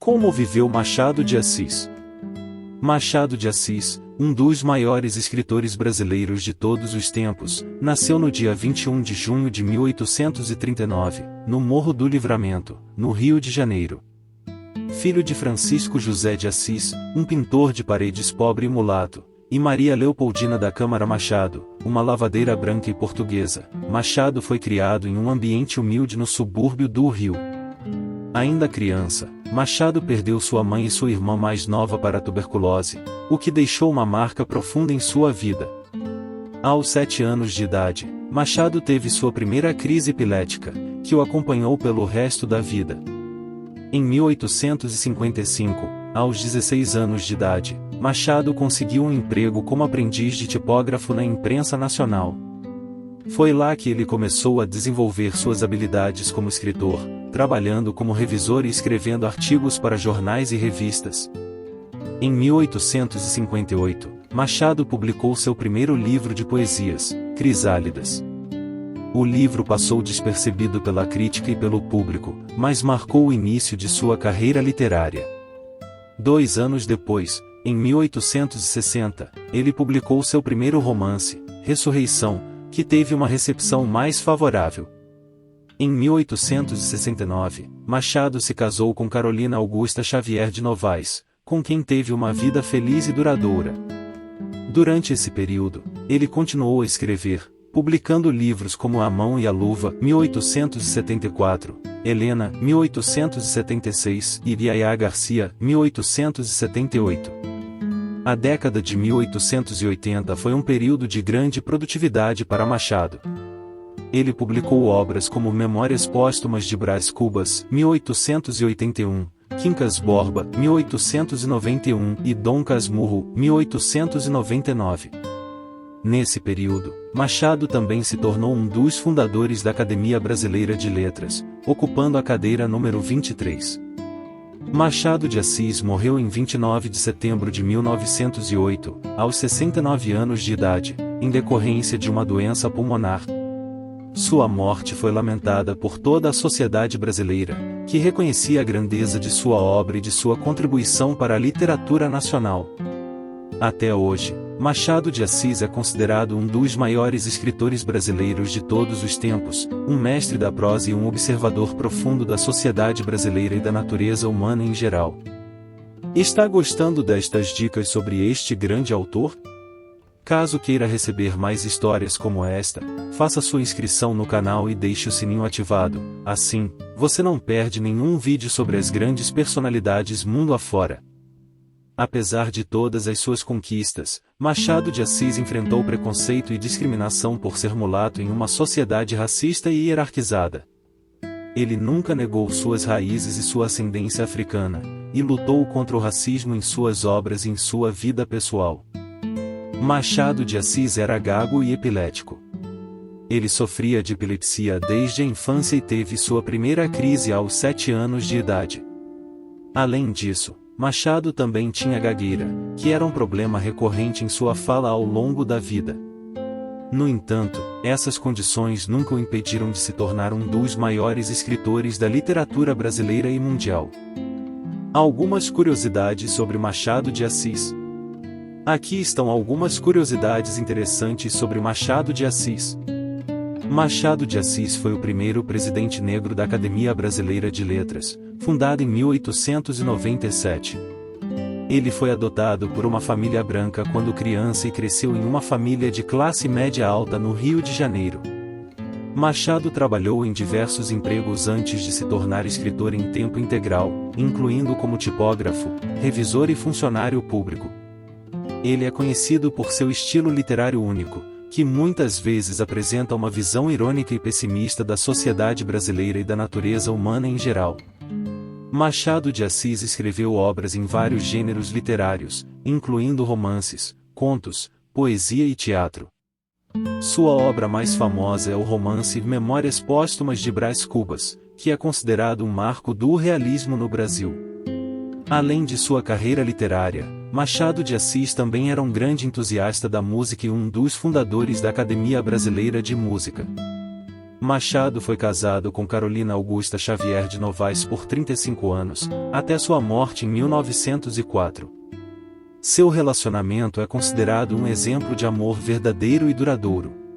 Como viveu Machado de Assis? Machado de Assis, um dos maiores escritores brasileiros de todos os tempos, nasceu no dia 21 de junho de 1839, no Morro do Livramento, no Rio de Janeiro. Filho de Francisco José de Assis, um pintor de paredes pobre e mulato, e Maria Leopoldina da Câmara Machado, uma lavadeira branca e portuguesa, Machado foi criado em um ambiente humilde no subúrbio do Rio. Ainda criança, Machado perdeu sua mãe e sua irmã mais nova para a tuberculose, o que deixou uma marca profunda em sua vida. Aos 7 anos de idade, Machado teve sua primeira crise epilética, que o acompanhou pelo resto da vida. Em 1855, aos 16 anos de idade, Machado conseguiu um emprego como aprendiz de tipógrafo na imprensa nacional. Foi lá que ele começou a desenvolver suas habilidades como escritor, trabalhando como revisor e escrevendo artigos para jornais e revistas. Em 1858, Machado publicou seu primeiro livro de poesias, Crisálidas. O livro passou despercebido pela crítica e pelo público, mas marcou o início de sua carreira literária. 2 anos depois, em 1860, ele publicou seu primeiro romance, Ressurreição, que teve uma recepção mais favorável. Em 1869, Machado se casou com Carolina Augusta Xavier de Novaes, com quem teve uma vida feliz e duradoura. Durante esse período, ele continuou a escrever, publicando livros como A Mão e a Luva, 1874, Helena, 1876 e Yaya Garcia, 1878. A década de 1880 foi um período de grande produtividade para Machado. Ele publicou obras como Memórias Póstumas de Brás Cubas, 1881, Quincas Borba, 1891 e Dom Casmurro, 1899. Nesse período, Machado também se tornou um dos fundadores da Academia Brasileira de Letras, ocupando a cadeira número 23. Machado de Assis morreu em 29 de setembro de 1908, aos 69 anos de idade, em decorrência de uma doença pulmonar. Sua morte foi lamentada por toda a sociedade brasileira, que reconhecia a grandeza de sua obra e de sua contribuição para a literatura nacional. Até hoje, Machado de Assis é considerado um dos maiores escritores brasileiros de todos os tempos, um mestre da prosa e um observador profundo da sociedade brasileira e da natureza humana em geral. Está gostando destas dicas sobre este grande autor? Caso queira receber mais histórias como esta, faça sua inscrição no canal e deixe o sininho ativado, assim, você não perde nenhum vídeo sobre as grandes personalidades mundo afora. Apesar de todas as suas conquistas, Machado de Assis enfrentou preconceito e discriminação por ser mulato em uma sociedade racista e hierarquizada. Ele nunca negou suas raízes e sua ascendência africana, e lutou contra o racismo em suas obras e em sua vida pessoal. Machado de Assis era gago e epilético. Ele sofria de epilepsia desde a infância e teve sua primeira crise aos 7 anos de idade. Além disso, Machado também tinha gagueira, que era um problema recorrente em sua fala ao longo da vida. No entanto, essas condições nunca o impediram de se tornar um dos maiores escritores da literatura brasileira e mundial. Algumas curiosidades sobre Machado de Assis. Aqui estão algumas curiosidades interessantes sobre Machado de Assis. Machado de Assis foi o primeiro presidente negro da Academia Brasileira de Letras, fundada em 1897. Ele foi adotado por uma família branca quando criança e cresceu em uma família de classe média alta no Rio de Janeiro. Machado trabalhou em diversos empregos antes de se tornar escritor em tempo integral, incluindo como tipógrafo, revisor e funcionário público. Ele é conhecido por seu estilo literário único, que muitas vezes apresenta uma visão irônica e pessimista da sociedade brasileira e da natureza humana em geral. Machado de Assis escreveu obras em vários gêneros literários, incluindo romances, contos, poesia e teatro. Sua obra mais famosa é o romance Memórias Póstumas de Brás Cubas, que é considerado um marco do realismo no Brasil. Além de sua carreira literária, Machado de Assis também era um grande entusiasta da música e um dos fundadores da Academia Brasileira de Música. Machado foi casado com Carolina Augusta Xavier de Novaes por 35 anos, até sua morte em 1904. Seu relacionamento é considerado um exemplo de amor verdadeiro e duradouro.